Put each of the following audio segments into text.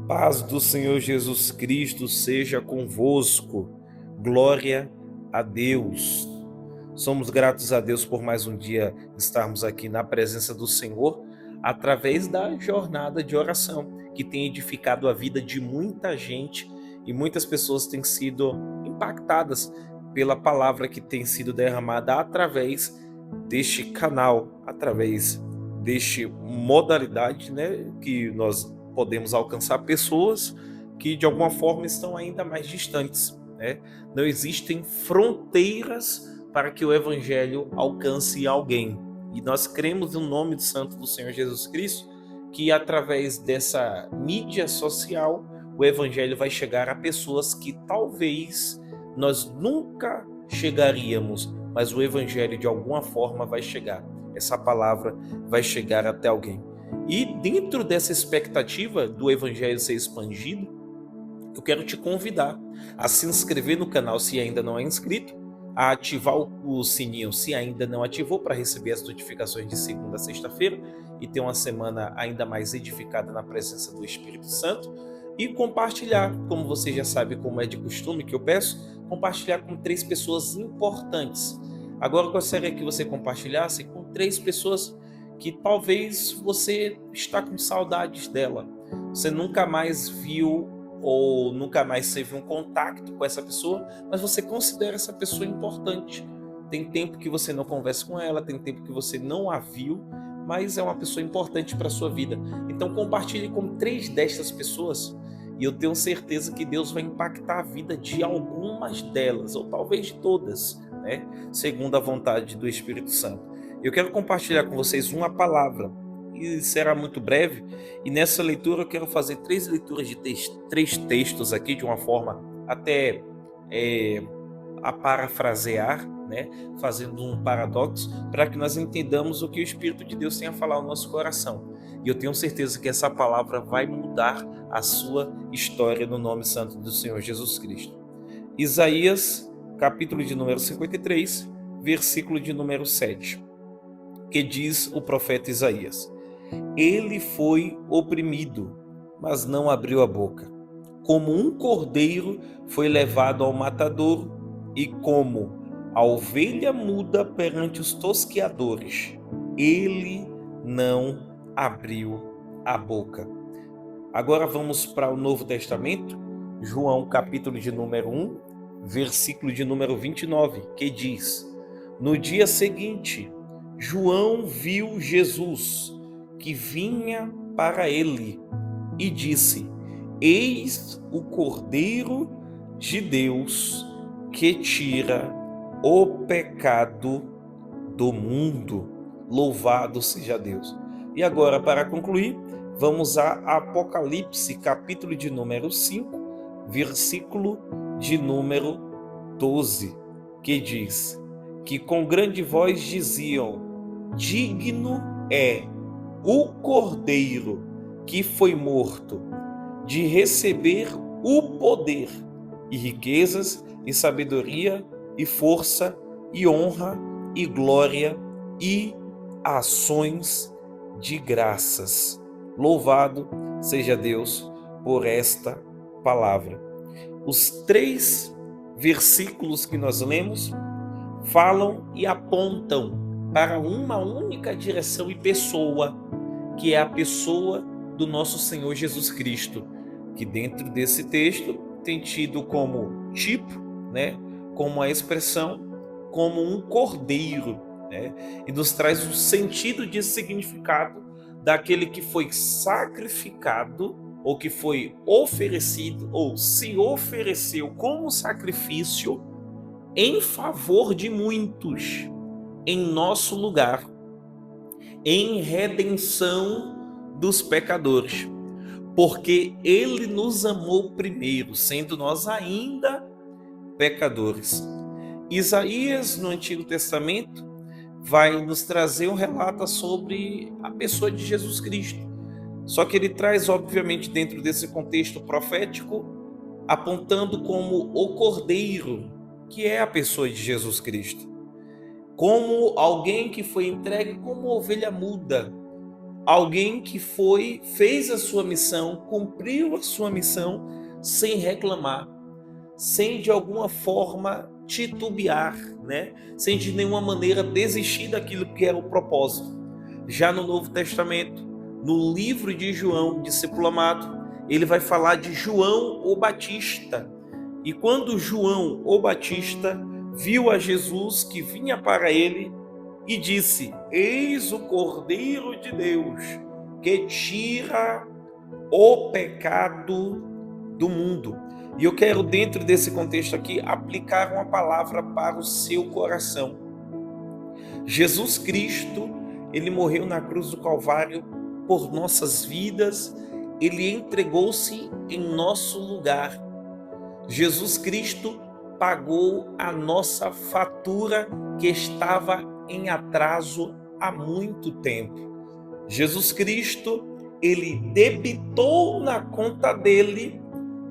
Paz do Senhor Jesus Cristo seja convosco. Glória a Deus. Somos gratos a Deus por mais um dia estarmos aqui na presença do Senhor através da jornada de oração que tem edificado a vida de muita gente e muitas pessoas têm sido impactadas pela palavra que tem sido derramada através deste canal, através deste modalidade, que nós podemos alcançar pessoas que de alguma forma estão ainda mais distantes, né? Não existem fronteiras para que o evangelho alcance alguém. E nós cremos no nome santo do Senhor Jesus Cristo que através dessa mídia social o evangelho vai chegar a pessoas que talvez nós nunca chegaríamos, mas o evangelho de alguma forma vai chegar. Essa palavra vai chegar até alguém. E dentro dessa expectativa do evangelho ser expandido, eu quero te convidar a se inscrever no canal se ainda não é inscrito, a ativar o sininho se ainda não ativou para receber as notificações de segunda a sexta-feira e ter uma semana ainda mais edificada na presença do Espírito Santo e compartilhar, como você já sabe, como é de costume que eu peço, compartilhar com 3 pessoas importantes. Agora eu gostaria que você compartilhasse com 3 pessoas que talvez você está com saudades dela. Você nunca mais viu ou nunca mais teve um contato com essa pessoa, mas você considera essa pessoa importante. Tem tempo que você não conversa com ela, tem tempo que você não a viu, mas é uma pessoa importante para a sua vida. Então compartilhe com 3 destas pessoas e eu tenho certeza que Deus vai impactar a vida de algumas delas, ou talvez de todas, né? Segundo a vontade do Espírito Santo. Eu quero compartilhar com vocês uma palavra, e será muito breve, e nessa leitura eu quero fazer 3 leituras de 3 textos aqui, de uma forma até a parafrasear, né? Fazendo um paradoxo, para que nós entendamos o que o Espírito de Deus tem a falar ao nosso coração. E eu tenho certeza que essa palavra vai mudar a sua história no nome santo do Senhor Jesus Cristo. Isaías, capítulo de número 53, versículo de número 7. Que diz o profeta Isaías: ele foi oprimido, mas não abriu a boca. Como um cordeiro foi levado ao matadouro, e como a ovelha muda perante os tosqueadores, ele não abriu a boca. Agora vamos para o Novo Testamento, João capítulo de número 1, versículo de número 29, que diz: no dia seguinte, João viu Jesus, que vinha para ele, e disse: eis o Cordeiro de Deus, que tira o pecado do mundo. Louvado seja Deus. E agora, para concluir, vamos a Apocalipse, capítulo de número 5, versículo de número 12, que diz: que com grande voz diziam: digno é o Cordeiro que foi morto de receber o poder e riquezas e sabedoria e força e honra e glória e ações de graças. Louvado seja Deus por esta palavra. Os 3 versículos que nós lemos falam e apontam para uma única direção e pessoa, que é a pessoa do nosso Senhor Jesus Cristo, que dentro desse texto tem tido como tipo, como a expressão, como um cordeiro, e nos traz um sentido de significado daquele que foi sacrificado, ou que foi oferecido, ou se ofereceu como sacrifício em favor de muitos, em nosso lugar, em redenção dos pecadores, porque ele nos amou primeiro, sendo nós ainda pecadores. Isaías, no Antigo Testamento, vai nos trazer um relato sobre a pessoa de Jesus Cristo. Só que ele traz, obviamente, dentro desse contexto profético, apontando como o Cordeiro, que é a pessoa de Jesus Cristo. Como alguém que foi entregue como ovelha muda alguém que fez a sua missão, cumpriu a sua missão sem reclamar, sem de alguma forma titubear, né? Sem de nenhuma maneira desistir daquilo que era o propósito. Já no Novo Testamento, no livro de João, discípulo amado, ele vai falar de João o Batista. E quando João o Batista viu a Jesus que vinha para ele e disse: eis o Cordeiro de Deus que tira o pecado do mundo. E eu quero, dentro desse contexto aqui, aplicar uma palavra para o seu coração. Jesus Cristo, ele morreu na cruz do Calvário por nossas vidas, ele entregou-se em nosso lugar. Jesus Cristo pagou a nossa fatura que estava em atraso há muito tempo. Jesus Cristo, ele debitou na conta dele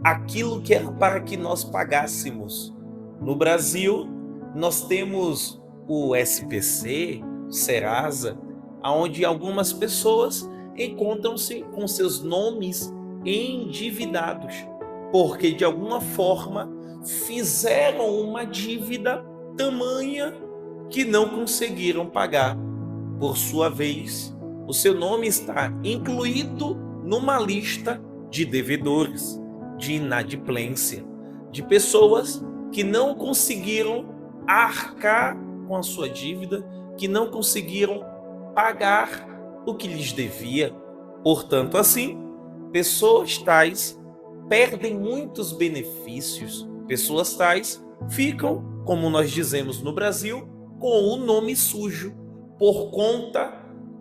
aquilo que era para que nós pagássemos. No Brasil, nós temos o SPC, o Serasa, onde algumas pessoas encontram-se com seus nomes endividados, porque de alguma forma fizeram uma dívida tamanha que não conseguiram pagar. Por sua vez, o seu nome está incluído numa lista de devedores, de inadimplência, de pessoas que não conseguiram arcar com a sua dívida, que não conseguiram pagar o que lhes devia. Portanto, assim, pessoas tais perdem muitos benefícios, pessoas tais ficam, como nós dizemos no Brasil, com o nome sujo, por conta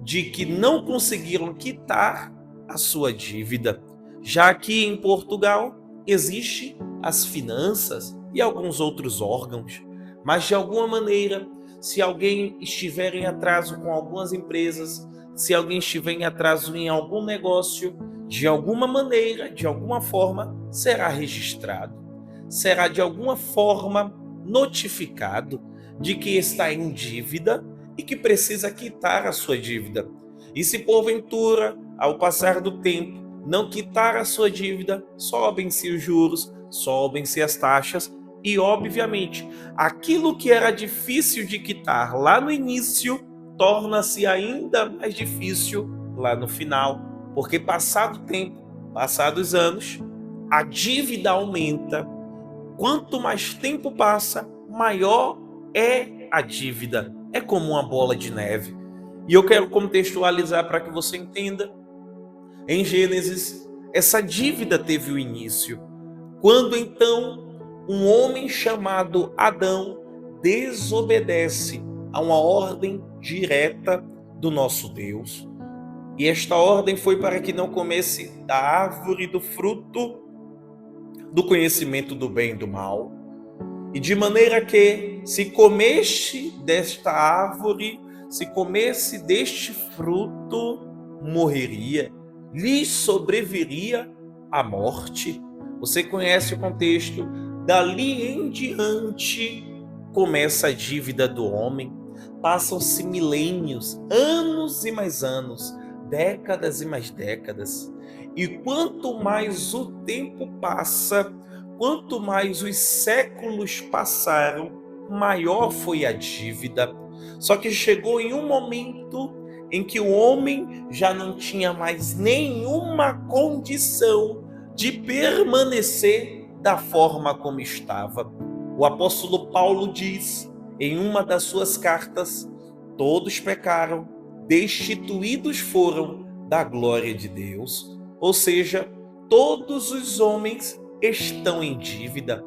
de que não conseguiram quitar a sua dívida. Já aqui em Portugal, existe as finanças e alguns outros órgãos, mas de alguma maneira, se alguém estiver em atraso com algumas empresas, se alguém estiver em atraso em algum negócio, de alguma maneira, de alguma forma, será registrado. Será de alguma forma notificado de que está em dívida e que precisa quitar a sua dívida. E se porventura, ao passar do tempo, não quitar a sua dívida, sobem-se os juros, sobem-se as taxas e, obviamente, aquilo que era difícil de quitar lá no início torna-se ainda mais difícil lá no final, porque passado o tempo, passados anos, a dívida aumenta. Quanto mais tempo passa, maior é a dívida. É como uma bola de neve. E eu quero contextualizar para que você entenda. Em Gênesis, essa dívida teve o início, quando então um homem chamado Adão desobedece a uma ordem direta do nosso Deus. E esta ordem foi para que não comesse da árvore do fruto do conhecimento do bem e do mal. E de maneira que, se comesse desta árvore, se comesse deste fruto, morreria, lhe sobreviria a morte. Você conhece o contexto? Dali em diante começa a dívida do homem. Passam-se milênios, anos e mais anos, décadas e mais décadas. E quanto mais o tempo passa, quanto mais os séculos passaram, maior foi a dívida. Só que chegou em um momento em que o homem já não tinha mais nenhuma condição de permanecer da forma como estava. O apóstolo Paulo diz em uma das suas cartas: todos pecaram, destituídos foram da glória de Deus. Ou seja, todos os homens estão em dívida,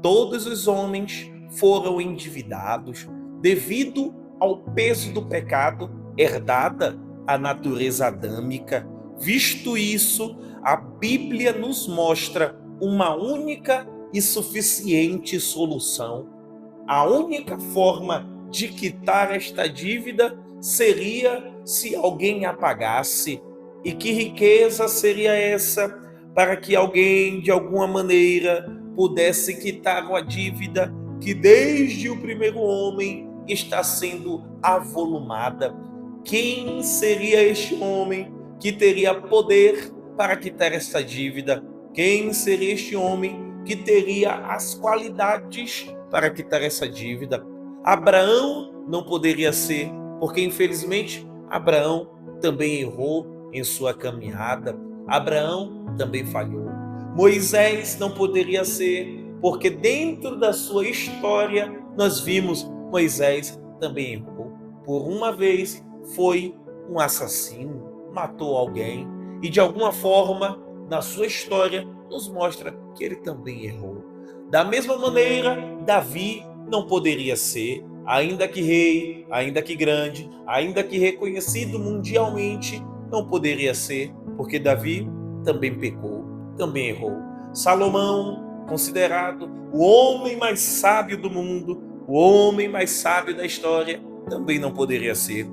todos os homens foram endividados devido ao peso do pecado herdada à natureza adâmica. Visto isso, a Bíblia nos mostra uma única e suficiente solução. A única forma de quitar esta dívida seria se alguém a pagasse. E que riqueza seria essa para que alguém, de alguma maneira, pudesse quitar uma dívida que desde o primeiro homem está sendo avolumada. quem seria este homem que teria poder para quitar esta dívida? Quem seria este homem que teria as qualidades para quitar essa dívida? Abraão não poderia ser, porque infelizmente Abraão também errou em sua caminhada. Abraão também falhou. Moisés não poderia ser, porque dentro da sua história nós vimos Moisés também errou. Por uma vez foi um assassino, matou alguém e de alguma forma na sua história nos mostra que ele também errou. Da mesma maneira, Davi não poderia ser, ainda que rei, ainda que grande, ainda que reconhecido mundialmente, não poderia ser, porque Davi também pecou, também errou. Salomão, considerado o homem mais sábio do mundo, o homem mais sábio da história, também não poderia ser.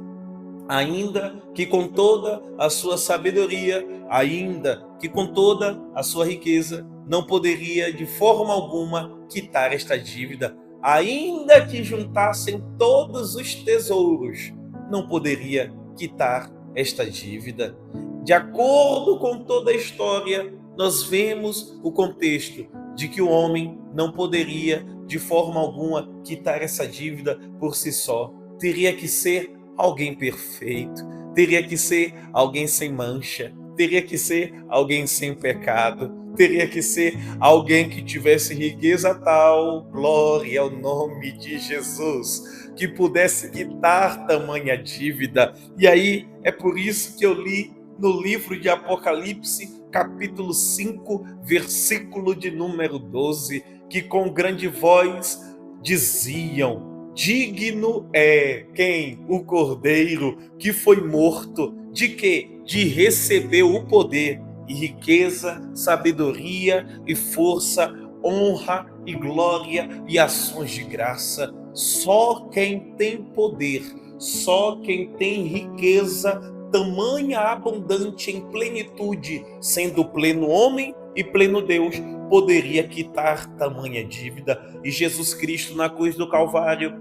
Ainda que com toda a sua sabedoria, ainda que com toda a sua riqueza, não poderia de forma alguma quitar esta dívida. Ainda que juntassem todos os tesouros, não poderia quitar esta dívida. De acordo com toda a história, nós vemos o contexto de que o homem não poderia de forma alguma quitar essa dívida por si só. Teria que ser alguém perfeito, teria que ser alguém sem mancha, teria que ser alguém sem pecado, teria que ser alguém que tivesse riqueza tal, glória ao nome de Jesus, que pudesse quitar tamanha dívida. E aí é por isso que eu li no livro de Apocalipse, capítulo 5, versículo de número 12, que com grande voz diziam: digno é quem? O Cordeiro que foi morto. De quê? De receber o poder e riqueza, sabedoria e força, honra e glória e ações de graça. Só quem tem poder, só quem tem riqueza, tamanha abundante em plenitude, sendo pleno homem e pleno Deus, poderia quitar tamanha dívida. E Jesus Cristo na cruz do Calvário,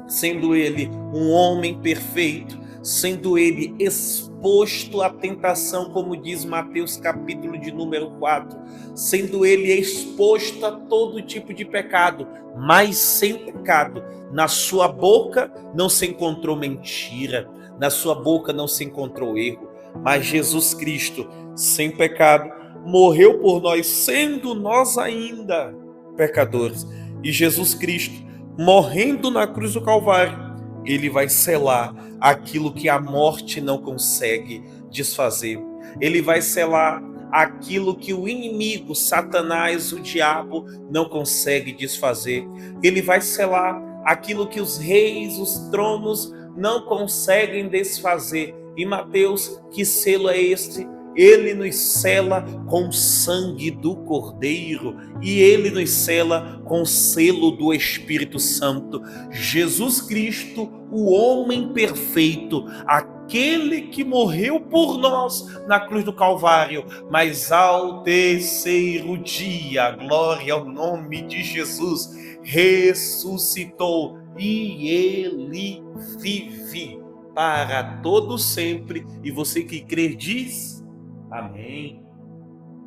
sendo ele um homem perfeito, sendo ele exposto à tentação, como diz Mateus capítulo de número 4, sendo ele exposto a todo tipo de pecado, mas sem pecado. Na sua boca não se encontrou mentira, na sua boca não se encontrou erro, mas Jesus Cristo, sem pecado, morreu por nós, sendo nós ainda pecadores. E Jesus Cristo, morrendo na cruz do Calvário, ele vai selar aquilo que a morte não consegue desfazer. Ele vai selar aquilo que o inimigo, Satanás, o diabo, não consegue desfazer. Ele vai selar aquilo que os reis, os tronos não conseguem desfazer. E Mateus, que selo é este? Ele nos sela com o sangue do Cordeiro e ele nos sela com o selo do Espírito Santo. Jesus Cristo, o homem perfeito, aquele que morreu por nós na cruz do Calvário, mas ao terceiro dia, glória ao nome de Jesus, ressuscitou e ele vive para todo sempre. E você que crê diz: amém.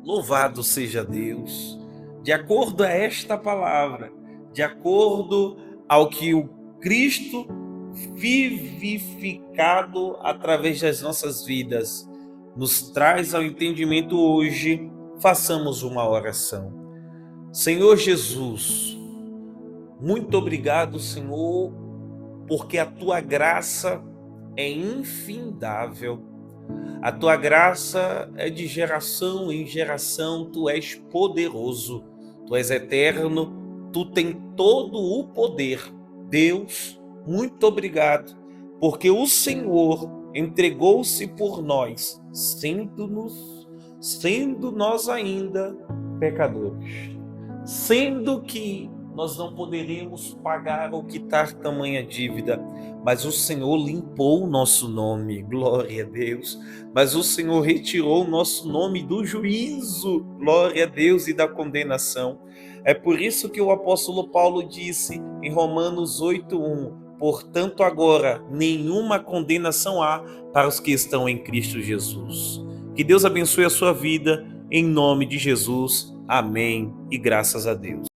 Louvado seja Deus. De acordo a esta palavra, de acordo ao que o Cristo vivificado através das nossas vidas nos traz ao entendimento hoje, façamos uma oração. Senhor Jesus, muito obrigado, Senhor, porque a tua graça é infindável. A tua graça é de geração em geração, tu és poderoso, tu és eterno, tu tens todo o poder. Deus, muito obrigado, porque o Senhor entregou-se por nós, sendo nós ainda pecadores, sendo que nós não poderíamos pagar ou quitar tamanha dívida, mas o Senhor limpou o nosso nome, glória a Deus, mas o Senhor retirou o nosso nome do juízo, glória a Deus, e da condenação. É por isso que o apóstolo Paulo disse em Romanos 8:1, Portanto, agora, nenhuma condenação há para os que estão em Cristo Jesus. Que Deus abençoe a sua vida, em nome de Jesus. Amém e graças a Deus.